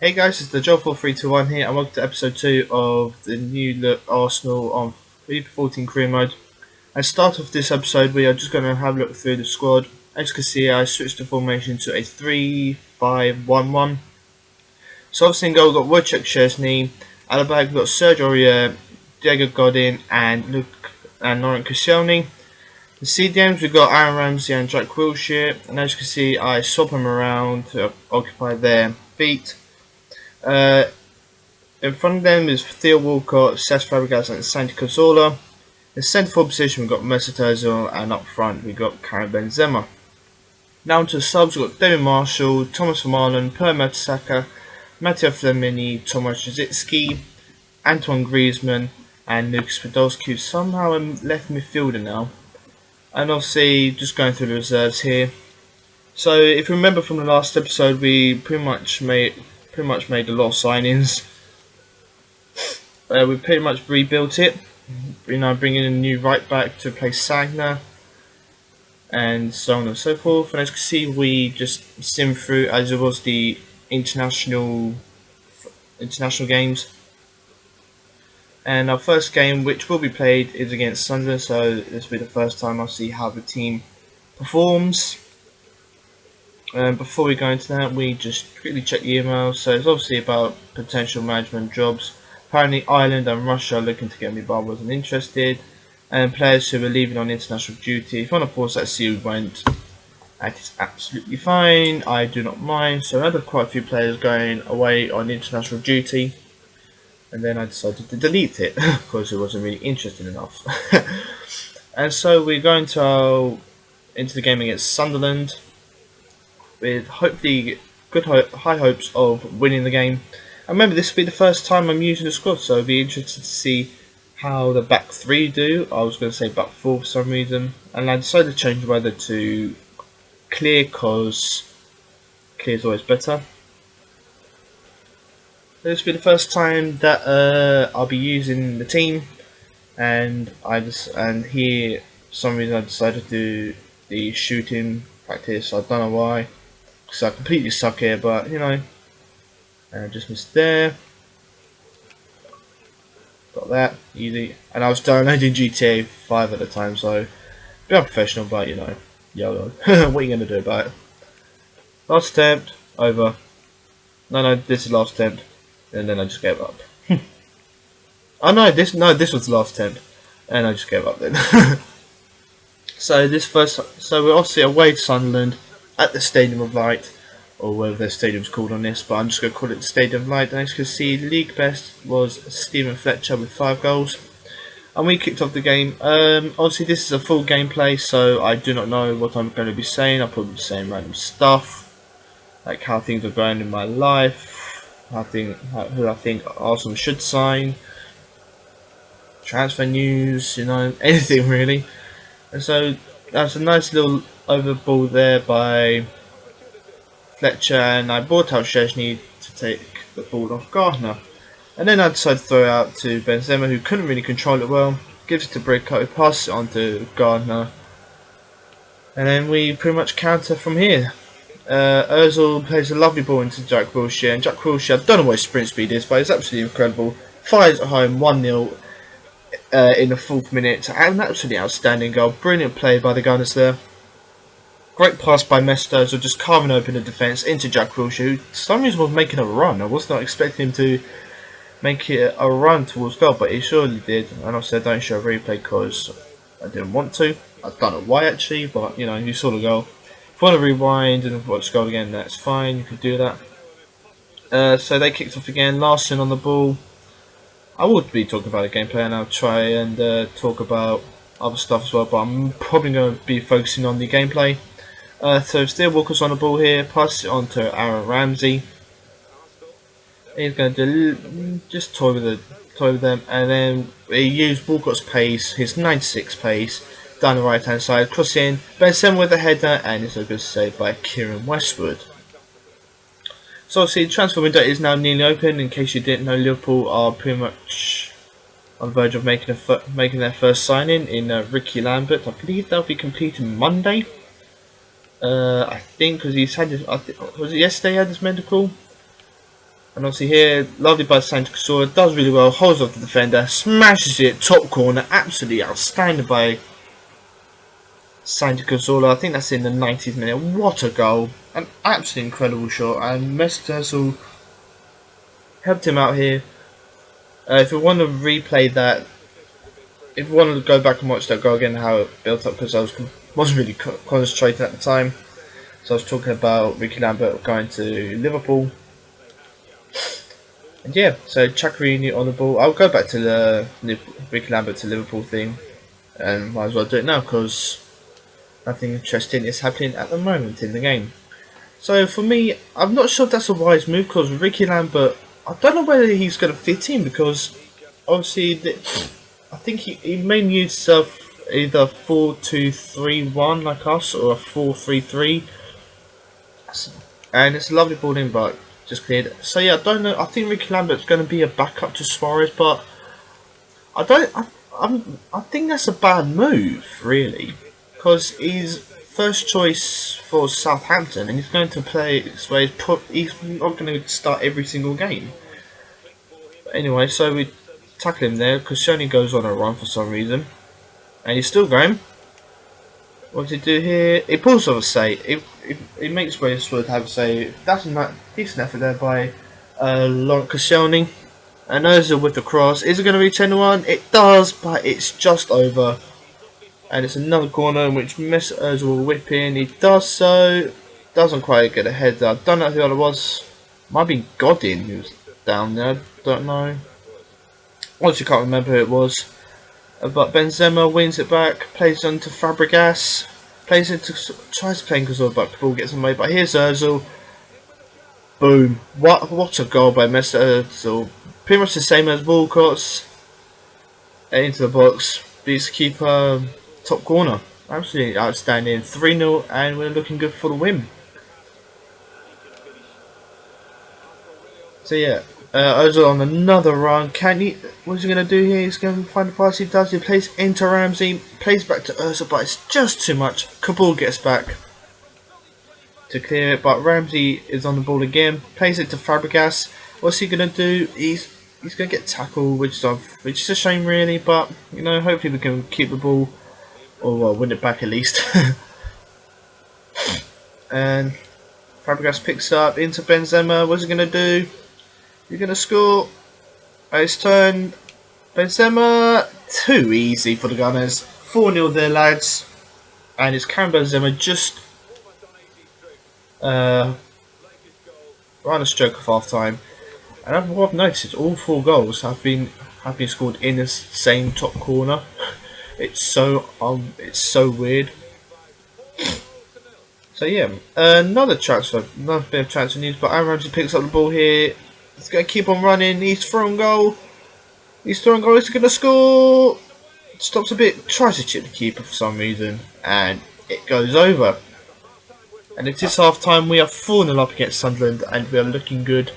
Hey guys, it's the Joe4321 here, and welcome to episode 2 of the new look Arsenal on FIFA 14 career mode. And start off this episode, we are just going to have a look through the squad. As you can see, I switched the formation to a 3-5-1-1. So obviously in goal, we've got Wojciech Szczesny. At the back, we've got Serge Aurier, Diego Godin, and Laurent Koscielny. The CDMs, we've got Aaron Ramsey and Jack Wilshere. And as you can see, I swap them around to occupy their feet. In front of them is Theo Walcott, Cesc Fabregas and Santi Cazorla. In the centre forward position we've got Mesut Ozil, and up front we've got Karim Benzema. Now to the subs, we've got David Marshall, Thomas Vermaelen, Per Mertesacker, Matteo Flamini, Tomasz Rosicky, Antoine Griezmann and Lucas Podolski, who's somehow a left midfielder now. And obviously just going through the reserves here. So if you remember from the last episode, we pretty much made a lot of signings. We pretty much rebuilt it. Bringing in a new right back to replace Sagna, and so on and so forth. And as you can see, we just simmed through as it was the international games. And our first game, which will be played, is against Sunderland. So this will be the first time I'll see how the team performs. Before we go into that, we just quickly check the emails. So it's obviously about potential management jobs. Apparently Ireland and Russia are looking to get me, but I wasn't interested. And players who are leaving on international duty. If you want to pause that, see who went, that is absolutely fine. I do not mind. So I had quite a few players going away on international duty. And then I decided to delete it because it wasn't really interesting enough. And so we're going to into the game against Sunderland with hopefully high hopes of winning the game. And remember, this will be the first time I'm using the squad, so I'll be interested to see how the back three do. I was going to say back four for some reason, and I decided to change whether to clear because clear is always better. This will be the first time that I'll be using the team, and here for some reason I decided to do the shooting practice. I don't know why. So I completely suck here, but you know, just missed there. Got that easy, and I was downloading GTA 5 at the time, so be unprofessional, but you know, YOLO. What are you gonna do about it? Last attempt over. No, this is last attempt, and then I just gave up. Oh no, this was the last attempt, and I just gave up then. So we're obviously away to Sunderland at the Stadium of Light, or whatever their stadium's called on this, but I'm just going to call it the Stadium of Light. And as you can see, league best was Stephen Fletcher with 5 goals, and we kicked off the game. Obviously this is a full gameplay, so I do not know what I'm going to be saying. I'll probably be saying random stuff, like how things are going in my life, who I think Arsenal should sign, transfer news, you know, anything really. And so that's a nice little overball there by Fletcher, and I brought out Szczesny to take the ball off Gardner. And then I decided to throw it out to Benzema, who couldn't really control it well. Gives it to Brico, who passes it on to Gardner. And then we pretty much counter from here. Ozil plays a lovely ball into Jack Wilshere, and Jack Wilshere, I don't know what his sprint speed is, but it's absolutely incredible. Fires at home, 1-0 in the 4th minute. An absolutely outstanding goal. Brilliant play by the Gunners there. Great pass by Mesut Ozil, just carving open the defence into Jack Wilshere, who for some reason was making a run. I was not expecting him to make it a run towards goal, but he surely did. And also, I don't show a replay because I didn't want to. I don't know why actually, but you know, you saw the goal. If you want to rewind and watch the goal again, that's fine. You can do that. So they kicked off again. Larson on the ball. I would be talking about the gameplay, and I'll try and talk about other stuff as well, but I'm probably going to be focusing on the gameplay. So Steel Walker's on the ball here, passes it on to Aaron Ramsey. He's going to just toy with them, and then he used Walcott's pace, his 96 pace, down the right hand side, cross in, Benzema with a header, and it's a good save by Kieran Westwood. So obviously the transfer window is now nearly open. In case you didn't know, Liverpool are pretty much on the verge of making their first signing in Ricky Lambert. I believe they'll be completing Monday. I think because he's had his, was it yesterday he had his medical? And obviously here, lovely by Santi Cazorla, does really well, holds off the defender, smashes it, top corner, absolutely outstanding by Santi Cazorla. I think that's in the 90th minute. What a goal! An absolutely incredible shot, and Mesut Ozil helped him out here. If you want to replay that, if you want to go back and watch that goal again, how it built up, because I wasn't really concentrating at the time. So I was talking about Ricky Lambert going to Liverpool. And yeah, so Chakarini on the ball. I'll go back to the Ricky Lambert to Liverpool thing, and might as well do it now because nothing interesting is happening at the moment in the game. So for me, I'm not sure if that's a wise move because Ricky Lambert, I don't know whether he's going to fit in because obviously I think he may use either 4-2-3-1 like us or a 4-3-3, and it's a lovely ball in, but just cleared. So yeah, I don't know. I think Ricky Lambert's going to be a backup to Suarez, but I don't. I think that's a bad move, really, because he's first choice for Southampton, and he's going to play. So he's not going to start every single game. But anyway, so we tackle him there because Shoney goes on a run for some reason, and he's still going. What does he do here? He pulls off a save. It makes Westwood have a save. That's a decent effort there by Koscielny. And Ozil with the cross. Is it going to reach anyone? It does, but it's just over. And it's another corner in which Mesut Ozil will whip in. He does so. Doesn't quite get a header. I don't know who that was. Might be Godin who was down there. Don't know. Honestly, can't remember who it was. But Benzema wins it back, plays on to Fabregas, tries to play in Cazorla, but the ball gets away. But here's Ozil. Boom! What a goal by Mesut Ozil! Pretty much the same as Walcott's. Into the box, beats the keeper, top corner. Absolutely outstanding. 3-0, and we're looking good for the win. So yeah. Ozil on another run. What's he going to do here? He's going to find the pass. He does. He plays into Ramsey. Plays back to Ozil, but it's just too much. Kabul gets back to clear it, but Ramsey is on the ball again. Plays it to Fabregas. What's he going to do? He's going to get tackled, which is a shame, really. But you know, hopefully we can keep the ball or win it back at least. And Fabregas picks up into Benzema. What's he going to do? You're going to score. It's turned. Benzema. Too easy for the Gunners. 4-0 there, lads. And it's Karim Benzema just right on a stroke of half time. And what I've noticed, all 4 goals have been scored in the same top corner. It's so weird. So yeah, another bit of transfer news. But Aaron Ramsey picks up the ball here. He's going to keep on running. He's throwing goal. He's going to score. Stops a bit. Tries to chip the keeper for some reason. And it goes over. And it is half time. We are 4-0 up against Sunderland. And we are looking good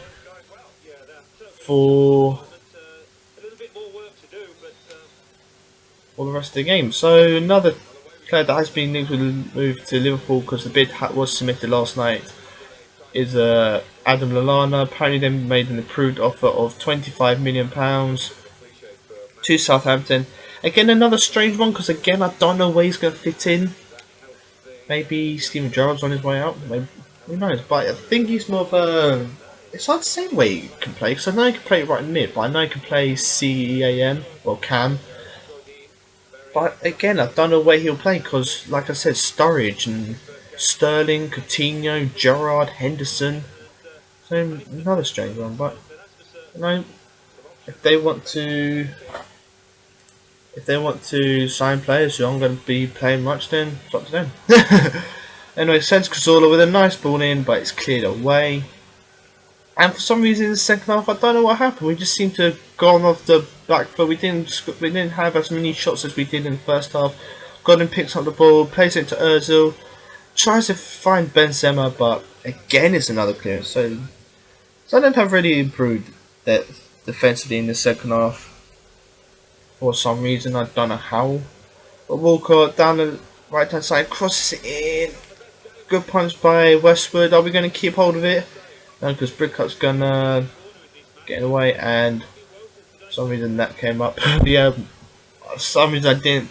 for the rest of the game. So another player that has been linked with a move to Liverpool because the bid was submitted last night is Adam Lallana. Apparently they made an approved offer of £25 million to Southampton. Again, another strange one because again I don't know where he's going to fit in. Maybe Steven Gerrard's on his way out. Maybe, who knows? But I think he's more of a... It's hard to say the way he can play because I know he can play right mid, but I know he can play CAM or CAM. But again, I don't know where he'll play because, like I said, Sturridge and Sterling, Coutinho, Gerrard, Henderson. So another strange one, but you know, if they want to sign players who aren't going to be playing much, then it's up to them. Anyway, sends Cazorla with a nice ball in, but it's cleared away. And for some reason in the second half, I don't know what happened. We just seemed to have gone off the back foot. We didn't have as many shots as we did in the first half. Godin picks up the ball, plays it to Ozil, tries to find Benzema, but again it's another clearance. So I don't have really improved that defensively in the second half. For some reason, I don't know how. But Walcott down the right hand side, crosses it in. Good punch by Westwood. Are we going to keep hold of it? No, because Brickup's gonna getting away, and for some reason that came up. Yeah, for some reason I didn't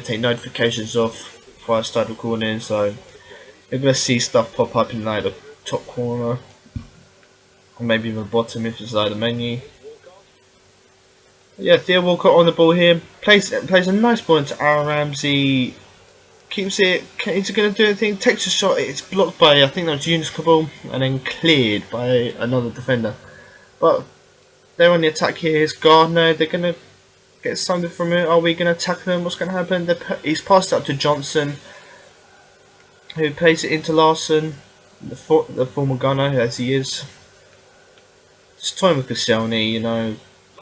take notifications off before I started recording, so you're gonna see stuff pop up in like the top corner, or maybe the bottom if it's like the menu. Yeah, Theo Walcott on the ball here. Plays a nice ball into Aaron Ramsey. Keeps it. Is he going to do anything? Takes a shot. It's blocked by, I think that was Yunus Kabul, and then cleared by another defender. But they're on the attack here. Here's Gardner. They're going to get something from it. Are we going to tackle them? What's going to happen? He's passed up to Johnson, who plays it into Larson, the former gunner as he is. Just toying with Koscielny, you know.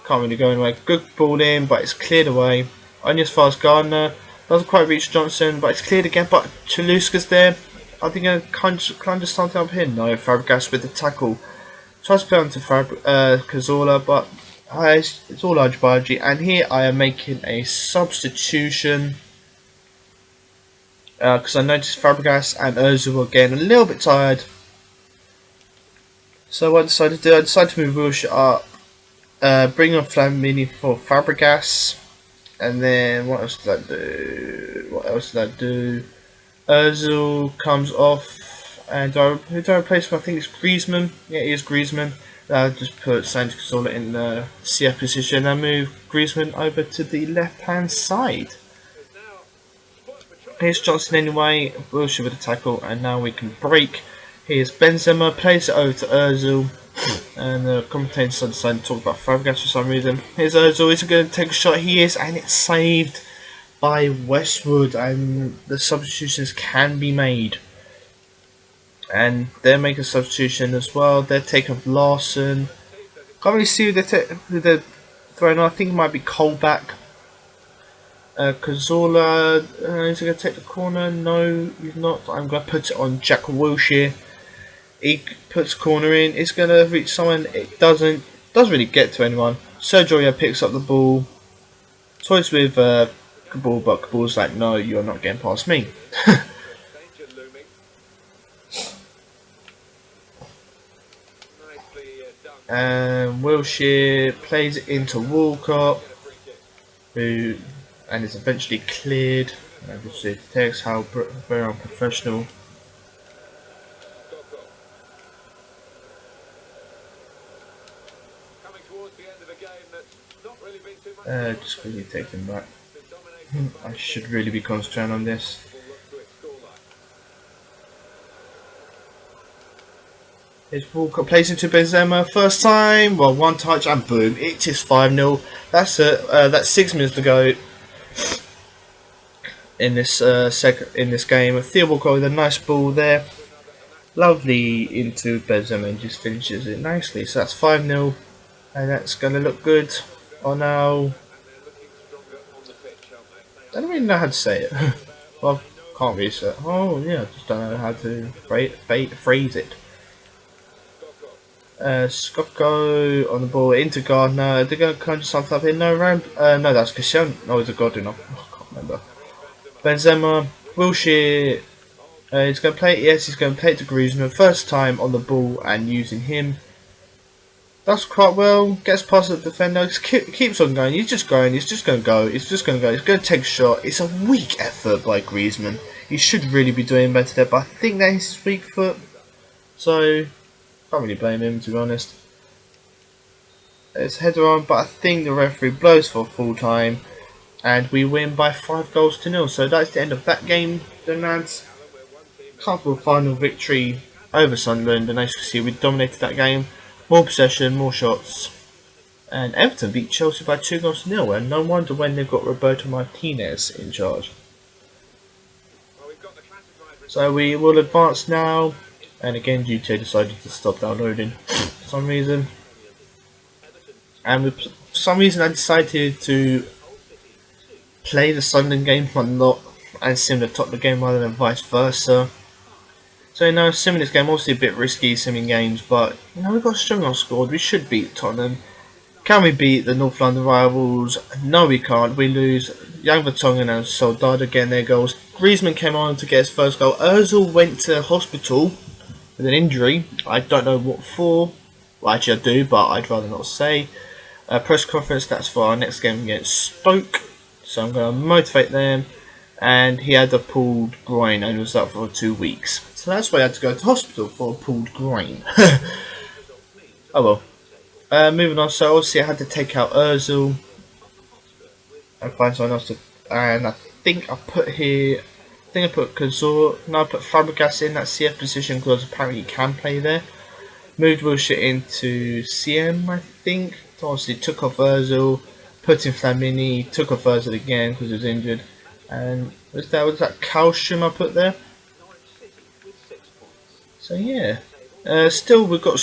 Can't really go anywhere. Good ball in, but it's cleared away. Only as far as Gardner. Doesn't quite reach Johnson, but it's cleared again. But Chaluska's there. I think I'm going to conjure something up here. No, Fabregas with the tackle. Tries to play onto Cazorla, but it's all argy-bargy. And here I am making a substitution. Because I noticed Fabregas and Ozil were getting a little bit tired. So what I decided to do, I decided to move Wilshere up. Bring on Flamini for Fabregas, and then what else did I do? Ozil comes off, and who do I replace him? I think it's Griezmann. Yeah, it is Griezmann. I'll just put Santi Cazorla in the CF position and move Griezmann over to the left hand side. Here's Johnson anyway, Wilshere with the tackle, and now we can break. Here's Benzema, plays it over to Ozil. And the commentators decided to talk about Fabregas for some reason. Here's Ozil, is he going to take a shot? He is, and it's saved by Westwood, and the substitutions can be made. And they're making a substitution as well. They're taking off Larson. Can't really see who they're throwing on. I think it might be Colback. Cazorla, is he going to take the corner? No, he's not. I'm going to put it on Jack Wilshere. He puts corner in. It's going to reach someone. It doesn't really get to anyone. Sergio picks up the ball. Toys with Kabul, but Kabul's like, no, you're not getting past me. And Wilshere plays it into Walcott, who is eventually cleared. And just see the text, how very unprofessional. Just quickly take them back. I should really be concentrating on this. Here's Walcott plays into Benzema. First time, well, one touch and boom, it is 5-0. That's it. That's 6 minutes to go in this game. Theo Walcott with a nice ball there, lovely into Benzema, and just finishes it nicely. So that's 5-0, and that's going to look good on our. I don't really know how to say it. Well, can't really say it. Oh yeah, I just don't know how to phrase it. Skopko on the ball into Gardner. They're going to conjure something up here. No, no, that's Koscielny. No, it's a Godwin. I can't remember. Benzema, Wilshere. He's going to play it. Yes, he's going to play it to Griezmann. First time on the ball and using him. Does quite well. Gets past the defender. Keeps on going. He's just going. He's just going to go. He's just going to go. He's going to take a shot. It's a weak effort by Griezmann. He should really be doing better there, but I think that is his weak foot. So can't really blame him, to be honest. It's header on, but I think the referee blows for full time, and we win by 5-0. So that's the end of that game, then, lads. Comfortable final victory over Sunderland, and as you can see, we dominated that game. More possession, more shots, and Everton beat Chelsea by 2-0, and no wonder when they've got Roberto Martinez in charge. So we will advance now, and again GTA decided to stop downloading for some reason, and for some reason I decided to play the Sunderland game but not and sim the Tottenham game rather than vice versa. So simming this game, obviously a bit risky simming games, but we've got a strong enough squad. We should beat Tottenham. Can we beat the North London rivals? No, we can't. We lose. Young Vertonghen and Soldado getting their goals. Griezmann came on to get his first goal. Ozil went to hospital with an injury. I don't know what for. Well, actually I do, but I'd rather not say. Press conference, that's for our next game against Stoke. So I'm going to motivate them. And he had a pulled groin and was out for 2 weeks. So that's why I had to go to hospital for a pulled groin. Oh well. Moving on, so obviously I had to take out Ozil and find someone else to. And I think I put here. I think I put Cazor. No, I put Fabregas in that CF position because apparently he can play there. Moved Wilshere into CM, I think. Obviously took off Ozil, put in Flamini, took off Ozil again because he was injured. And was that Calcium I put there? So yeah. Still we've got.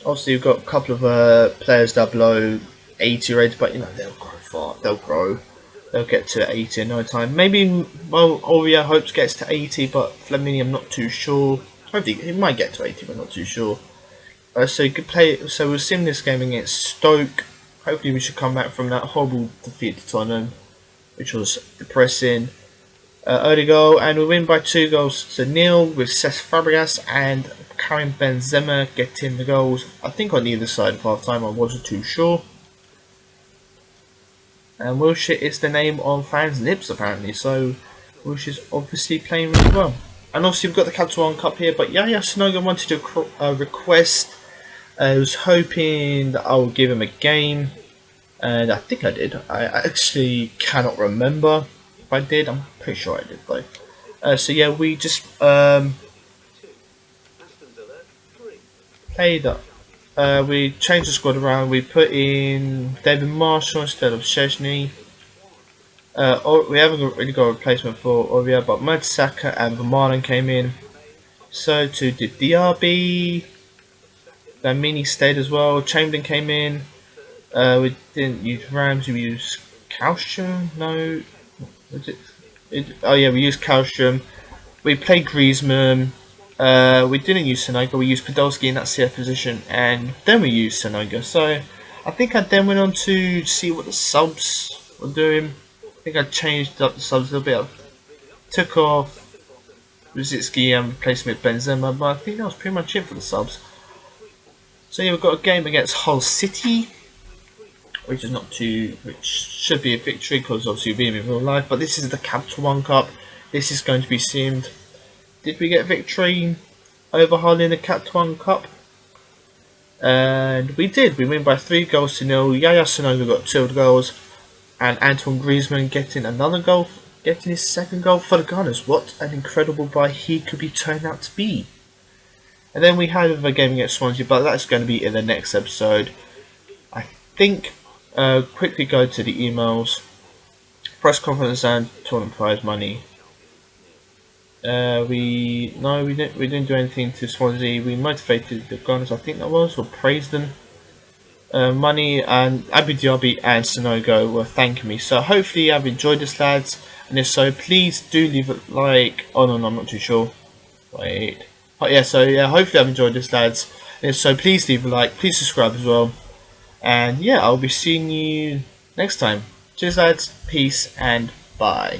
Obviously we've got a couple of players that are below 80 rated, but you know they'll grow far. They'll grow. They'll get to 80 in no time. Maybe Oria hopes gets to 80, but Flamini I'm not too sure. I think he might get to 80, but not too sure. So you could play. So we'll sim this game against Stoke. Hopefully we should come back from that horrible defeat to Tottenham, which was depressing. Early goal, and we win by 2 goals to nil with Cesc Fabregas and Karim Benzema getting the goals. I think on either side of half time. I wasn't too sure. And Wilshere is the name on fans' lips apparently, so Wilshere's obviously playing really well. And obviously we've got the Capital One Cup here, but Yaya Sonogo wanted a request. I was hoping that I would give him a game, and I think I did. I actually cannot remember if I did. I'm pretty sure I did though. So yeah, we just played up. We changed the squad around. We put in David Marshall instead of Szczesny. We haven't really got a replacement for Oria, but Mertesacker and Vermaelen came in. So too did Diaby. Mini stayed as well. Chamberlain came in. We didn't use Ramsey. We used Calcium. No, was it? Oh yeah, we used Calcium. We played Griezmann. We didn't use Sonogo. We used Podolski in that CF position, and then we used Sonogo. So I think I then went on to see what the subs were doing. I think I changed up the subs a little bit. I took off Rosicki and replaced him with Benzema, but I think that was pretty much it for the subs. So yeah, we've got a game against Hull City, which should be a victory because obviously we're in real life. But this is the Capital One Cup. This is going to be simmed. Did we get victory over Hull in the Capital One Cup? And we did. We win by 3 goals to 0. Yaya Sonogo got 2 goals, and Antoine Griezmann getting another goal, getting his 2nd goal for the Gunners. What an incredible buy he could be turned out to be. And then we had a game against Swansea, but that's going to be in the next episode. I think. Quickly go to the emails. Press conference and tournament prize money. We didn't do anything to Swansea. We motivated the Gunners, I think that was, or praised them. Money and Abu Dhabi and Sonogo were thanking me. So hopefully I've enjoyed this, lads. And if so, please do leave a like. Oh no, I'm not too sure. Wait. But yeah, so yeah, hopefully I've enjoyed this, lads. And if so, please leave a like. Please subscribe as well. And yeah, I'll be seeing you next time. Cheers, lads. Peace and bye.